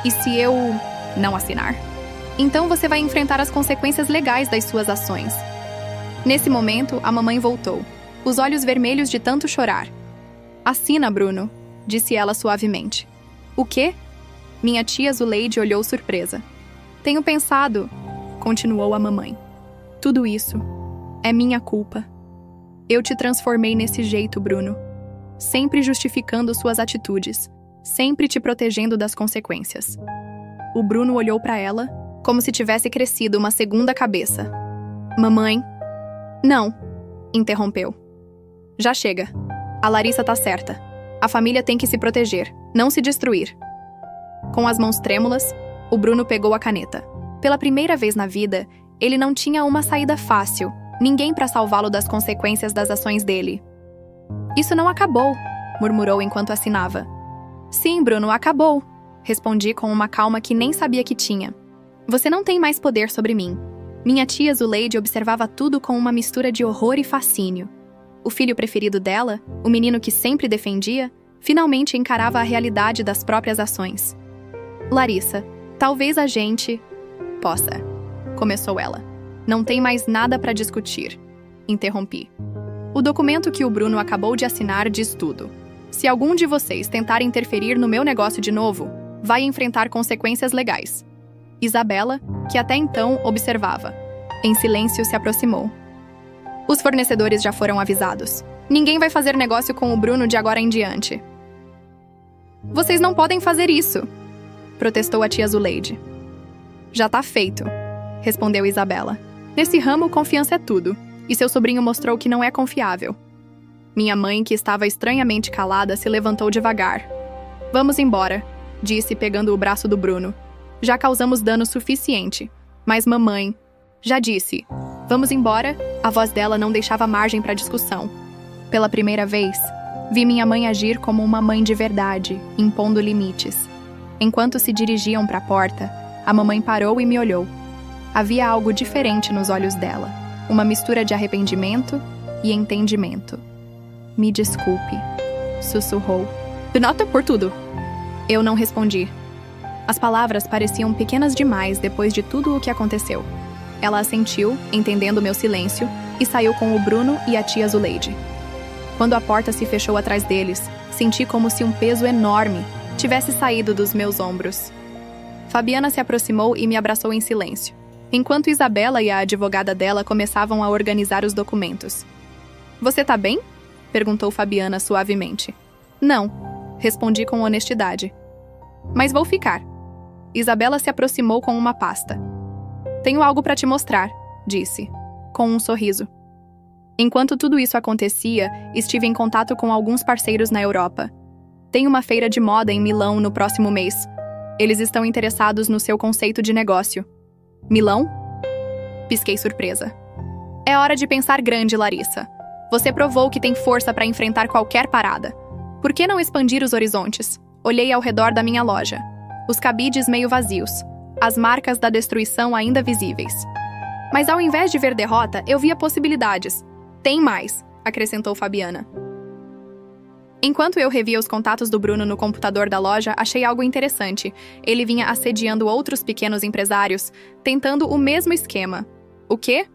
E se eu não assinar? Então você vai enfrentar as consequências legais das suas ações. Nesse momento, a mamãe voltou, os olhos vermelhos de tanto chorar. Assina, Bruno, disse ela suavemente. O quê? Minha tia Zuleide olhou surpresa. Tenho pensado, continuou a mamãe. Tudo isso é minha culpa. Eu te transformei nesse jeito, Bruno. Sempre justificando suas atitudes, sempre te protegendo das consequências. O Bruno olhou para ela, como se tivesse crescido uma segunda cabeça. Mamãe... Não, interrompeu. Já chega. A Larissa tá certa. A família tem que se proteger, não se destruir. Com as mãos trêmulas, o Bruno pegou a caneta. Pela primeira vez na vida, ele não tinha uma saída fácil, ninguém para salvá-lo das consequências das ações dele. Isso não acabou, murmurou enquanto assinava. Sim, Bruno, acabou, respondi com uma calma que nem sabia que tinha. Você não tem mais poder sobre mim. Minha tia Zuleide observava tudo com uma mistura de horror e fascínio. O filho preferido dela, o menino que sempre defendia, finalmente encarava a realidade das próprias ações. Larissa, talvez a gente... Possa, começou ela. Não tem mais nada para discutir, interrompi. O documento que o Bruno acabou de assinar diz tudo. Se algum de vocês tentar interferir no meu negócio de novo, vai enfrentar consequências legais. Isabela, que até então observava, em silêncio se aproximou. Os fornecedores já foram avisados. Ninguém vai fazer negócio com o Bruno de agora em diante. Vocês não podem fazer isso, protestou a tia Zuleide. Já tá feito, respondeu Isabela. Nesse ramo, confiança é tudo, e seu sobrinho mostrou que não é confiável. Minha mãe, que estava estranhamente calada, se levantou devagar. Vamos embora, disse pegando o braço do Bruno. Já causamos dano suficiente, mas mamãe... Já disse. Vamos embora? A voz dela não deixava margem para discussão. Pela primeira vez, vi minha mãe agir como uma mãe de verdade, impondo limites. Enquanto se dirigiam para a porta, a mamãe parou e me olhou. Havia algo diferente nos olhos dela, uma mistura de arrependimento e entendimento. Me desculpe, sussurrou. De nota por tudo. Eu não respondi. As palavras pareciam pequenas demais depois de tudo o que aconteceu. Ela assentiu, entendendo meu silêncio, e saiu com o Bruno e a tia Zuleide. Quando a porta se fechou atrás deles, senti como se um peso enorme tivesse saído dos meus ombros. Fabiana se aproximou e me abraçou em silêncio, enquanto Isabela e a advogada dela começavam a organizar os documentos. Você tá bem? Perguntou Fabiana suavemente. Não, respondi com honestidade. Mas vou ficar. Isabela se aproximou com uma pasta. Tenho algo para te mostrar, disse, com um sorriso. Enquanto tudo isso acontecia, estive em contato com alguns parceiros na Europa. Tem uma feira de moda em Milão no próximo mês. Eles estão interessados no seu conceito de negócio. Milão? Pisquei surpresa. É hora de pensar grande, Larissa. Você provou que tem força para enfrentar qualquer parada. Por que não expandir os horizontes? Olhei ao redor da minha loja. Os cabides meio vazios. As marcas da destruição ainda visíveis. Mas ao invés de ver derrota, eu via possibilidades. Tem mais, acrescentou Fabiana. Enquanto eu revia os contatos do Bruno no computador da loja, achei algo interessante. Ele vinha assediando outros pequenos empresários, tentando o mesmo esquema. O quê?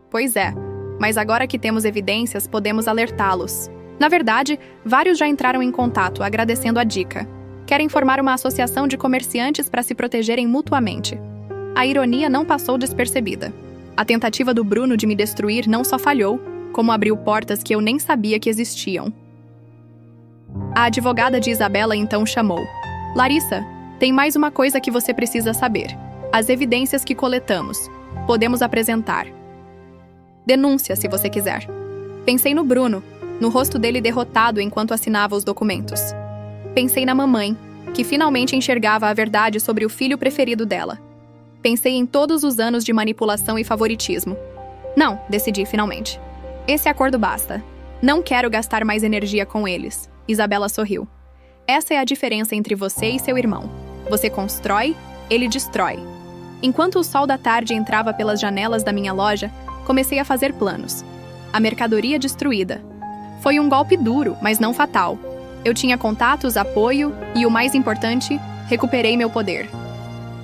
Pois é, mas agora que temos evidências, podemos alertá-los. Na verdade, vários já entraram em contato, agradecendo a dica. Querem formar uma associação de comerciantes para se protegerem mutuamente. A ironia não passou despercebida. A tentativa do Bruno de me destruir não só falhou, como abriu portas que eu nem sabia que existiam. A advogada de Isabela então chamou. Larissa, tem mais uma coisa que você precisa saber. As evidências que coletamos. Podemos apresentar. Denúncia, se você quiser. Pensei no Bruno, no rosto dele derrotado enquanto assinava os documentos. Pensei na mamãe, que finalmente enxergava a verdade sobre o filho preferido dela. Pensei em todos os anos de manipulação e favoritismo. Não, decidi finalmente. Esse acordo basta. Não quero gastar mais energia com eles. Isabela sorriu. Essa é a diferença entre você e seu irmão. Você constrói, ele destrói. Enquanto o sol da tarde entrava pelas janelas da minha loja, comecei a fazer planos. A mercadoria destruída. Foi um golpe duro, mas não fatal. Eu tinha contatos, apoio e, o mais importante, recuperei meu poder.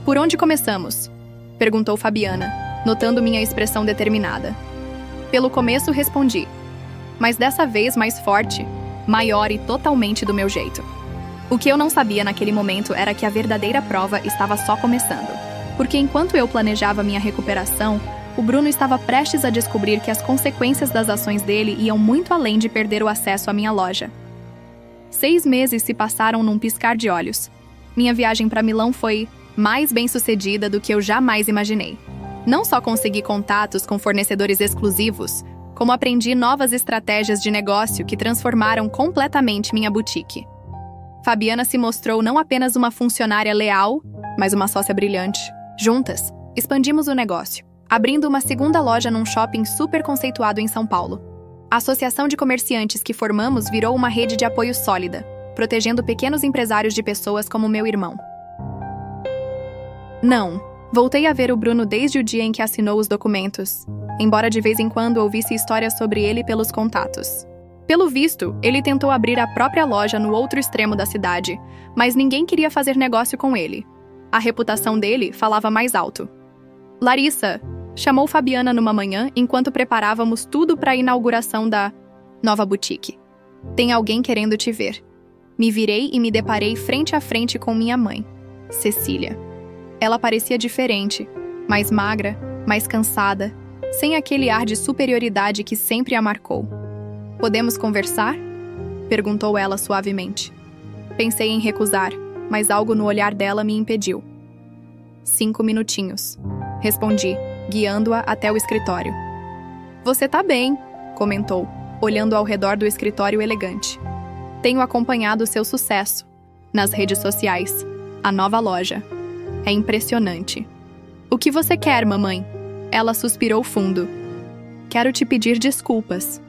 Por onde começamos? Perguntou Fabiana, notando minha expressão determinada. Pelo começo respondi, mas dessa vez mais forte, maior e totalmente do meu jeito. O que eu não sabia naquele momento era que a verdadeira prova estava só começando. Porque enquanto eu planejava minha recuperação, o Bruno estava prestes a descobrir que as consequências das ações dele iam muito além de perder o acesso à minha loja. 6 meses se passaram num piscar de olhos. Minha viagem para Milão foi mais bem-sucedida do que eu jamais imaginei. Não só consegui contatos com fornecedores exclusivos, como aprendi novas estratégias de negócio que transformaram completamente minha boutique. Fabiana se mostrou não apenas uma funcionária leal, mas uma sócia brilhante. Juntas, expandimos o negócio, abrindo uma segunda loja num shopping super conceituado em São Paulo. A associação de comerciantes que formamos virou uma rede de apoio sólida, protegendo pequenos empresários de pessoas como meu irmão. Não, voltei a ver o Bruno desde o dia em que assinou os documentos, embora de vez em quando ouvisse histórias sobre ele pelos contatos. Pelo visto, ele tentou abrir a própria loja no outro extremo da cidade, mas ninguém queria fazer negócio com ele. A reputação dele falava mais alto. Larissa, chamou Fabiana numa manhã enquanto preparávamos tudo para a inauguração da nova boutique. Tem alguém querendo te ver. Me virei e me deparei frente a frente com minha mãe, Cecília. Ela parecia diferente, mais magra, mais cansada, sem aquele ar de superioridade que sempre a marcou. Podemos conversar? Perguntou ela suavemente. Pensei em recusar, mas algo no olhar dela me impediu. 5 minutinhos, respondi, guiando-a até o escritório. Você tá bem, comentou, olhando ao redor do escritório elegante. Tenho acompanhado seu sucesso nas redes sociais, a nova loja. É impressionante. O que você quer, mamãe? Ela suspirou fundo. Quero te pedir desculpas.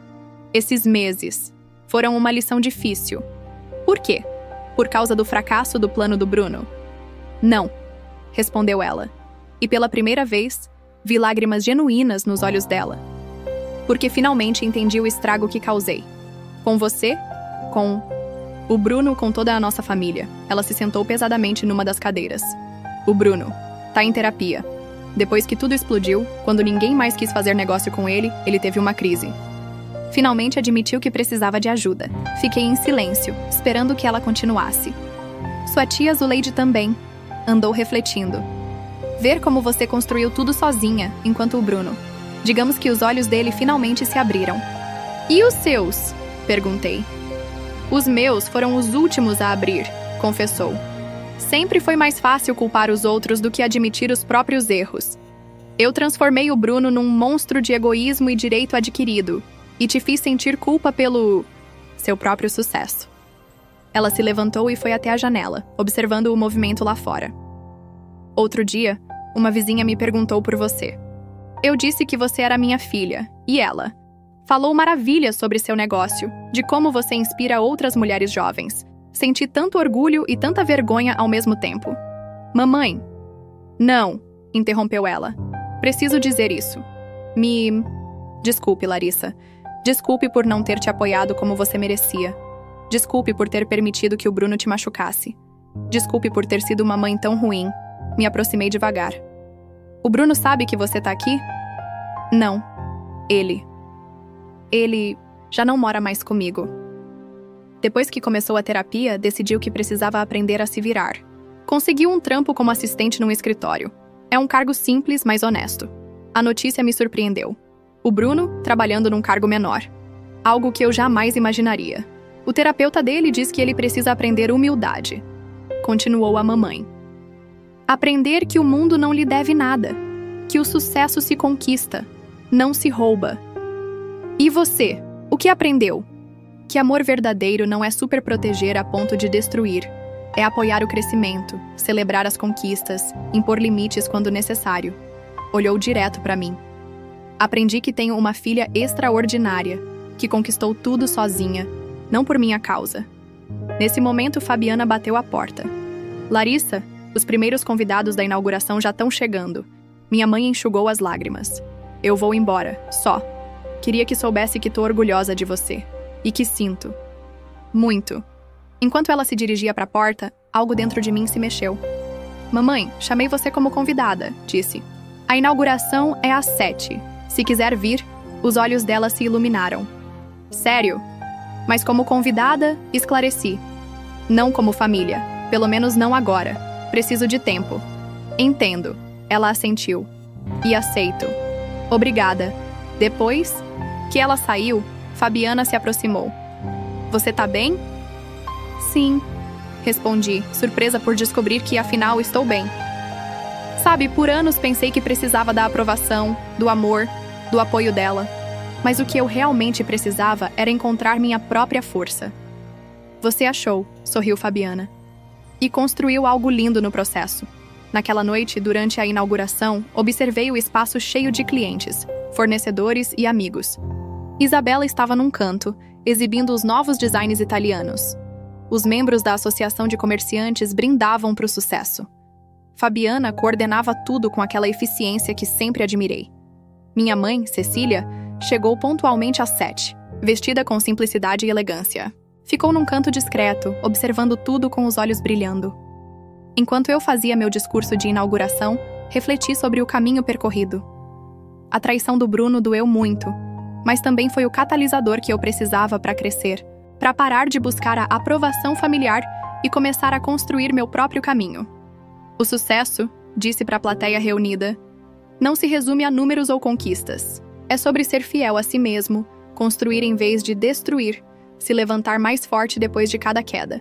Esses meses foram uma lição difícil. Por quê? Por causa do fracasso do plano do Bruno? Não, respondeu ela. E pela primeira vez, vi lágrimas genuínas nos olhos dela. Porque finalmente entendi o estrago que causei. Com você, com o Bruno, com toda a nossa família. Ela se sentou pesadamente numa das cadeiras. O Bruno tá em terapia. Depois que tudo explodiu, quando ninguém mais quis fazer negócio com ele, ele teve uma crise. Finalmente admitiu que precisava de ajuda. Fiquei em silêncio, esperando que ela continuasse. Sua tia Zuleide também andou refletindo. Ver como você construiu tudo sozinha, enquanto o Bruno. Digamos que os olhos dele finalmente se abriram. E os seus? Perguntei. Os meus foram os últimos a abrir, confessou. Sempre foi mais fácil culpar os outros do que admitir os próprios erros. Eu transformei o Bruno num monstro de egoísmo e direito adquirido, e te fiz sentir culpa pelo seu próprio sucesso. Ela se levantou e foi até a janela, observando o movimento lá fora. Outro dia, uma vizinha me perguntou por você. Eu disse que você era minha filha, e ela Falou maravilhas sobre seu negócio, de como você inspira outras mulheres jovens. Senti tanto orgulho e tanta vergonha ao mesmo tempo. Mamãe. Não, interrompeu ela. Preciso dizer isso. Desculpe, Larissa. Desculpe por não ter te apoiado como você merecia. Desculpe por ter permitido que o Bruno te machucasse. Desculpe por ter sido uma mãe tão ruim. Me aproximei devagar. O Bruno sabe que você tá aqui? Não. Ele já não mora mais comigo. Depois que começou a terapia, decidiu que precisava aprender a se virar. Conseguiu um trampo como assistente num escritório. É um cargo simples, mas honesto. A notícia me surpreendeu. O Bruno trabalhando num cargo menor. Algo que eu jamais imaginaria. O terapeuta dele diz que ele precisa aprender humildade. Continuou a mamãe. Aprender que o mundo não lhe deve nada. Que o sucesso se conquista, não se rouba. E você, o que aprendeu? Que amor verdadeiro não é superproteger a ponto de destruir. É apoiar o crescimento, celebrar as conquistas, impor limites quando necessário. Olhou direto para mim. Aprendi que tenho uma filha extraordinária, que conquistou tudo sozinha, não por minha causa. Nesse momento, Fabiana bateu a porta. Larissa, os primeiros convidados da inauguração já estão chegando. Minha mãe enxugou as lágrimas. Eu vou embora, só. Queria que soubesse que tô orgulhosa de você. E que sinto. Muito. Enquanto ela se dirigia para a porta, algo dentro de mim se mexeu. Mamãe, chamei você como convidada, disse. A inauguração é às 7. Se quiser vir, os olhos dela se iluminaram. Sério? Mas como convidada, esclareci. Não como família. Pelo menos não agora. Preciso de tempo. Entendo. Ela assentiu. E aceito. Obrigada. Depois que ela saiu, Fabiana se aproximou. Você tá bem? Sim, respondi, surpresa por descobrir que afinal estou bem. Sabe, por anos pensei que precisava da aprovação, do amor, do apoio dela. Mas o que eu realmente precisava era encontrar minha própria força. Você achou, sorriu Fabiana. E construiu algo lindo no processo. Naquela noite, durante a inauguração, observei o espaço cheio de clientes, fornecedores e amigos. Isabela estava num canto, exibindo os novos designs italianos. Os membros da Associação de Comerciantes brindavam para o sucesso. Fabiana coordenava tudo com aquela eficiência que sempre admirei. Minha mãe, Cecília, chegou pontualmente às 7, vestida com simplicidade e elegância. Ficou num canto discreto, observando tudo com os olhos brilhando. Enquanto eu fazia meu discurso de inauguração, refleti sobre o caminho percorrido. A traição do Bruno doeu muito, mas também foi o catalisador que eu precisava para crescer, para parar de buscar a aprovação familiar e começar a construir meu próprio caminho. O sucesso, disse para a plateia reunida, não se resume a números ou conquistas. É sobre ser fiel a si mesmo, construir em vez de destruir, se levantar mais forte depois de cada queda.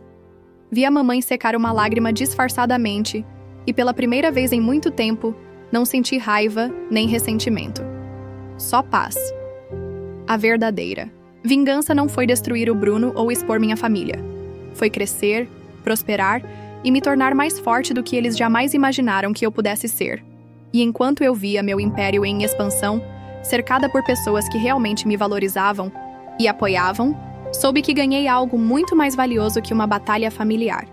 Vi a mamãe secar uma lágrima disfarçadamente e, pela primeira vez em muito tempo, não senti raiva nem ressentimento. Só paz. A verdadeira. Vingança não foi destruir o Bruno ou expor minha família. Foi crescer, prosperar e me tornar mais forte do que eles jamais imaginaram que eu pudesse ser. E enquanto eu via meu império em expansão, cercada por pessoas que realmente me valorizavam e apoiavam, soube que ganhei algo muito mais valioso que uma batalha familiar.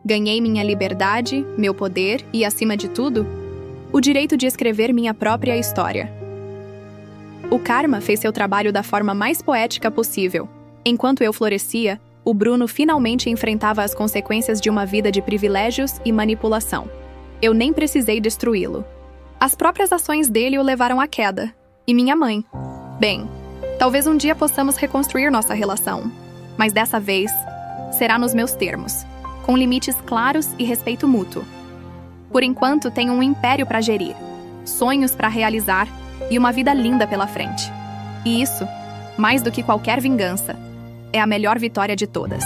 Ganhei minha liberdade, meu poder e, acima de tudo, o direito de escrever minha própria história. O karma fez seu trabalho da forma mais poética possível. Enquanto eu florescia, o Bruno finalmente enfrentava as consequências de uma vida de privilégios e manipulação. Eu nem precisei destruí-lo. As próprias ações dele o levaram à queda. E minha mãe. Bem, talvez um dia possamos reconstruir nossa relação. Mas dessa vez, será nos meus termos, com limites claros e respeito mútuo. Por enquanto, tenho um império para gerir, sonhos para realizar e uma vida linda pela frente. E isso, mais do que qualquer vingança, é a melhor vitória de todas.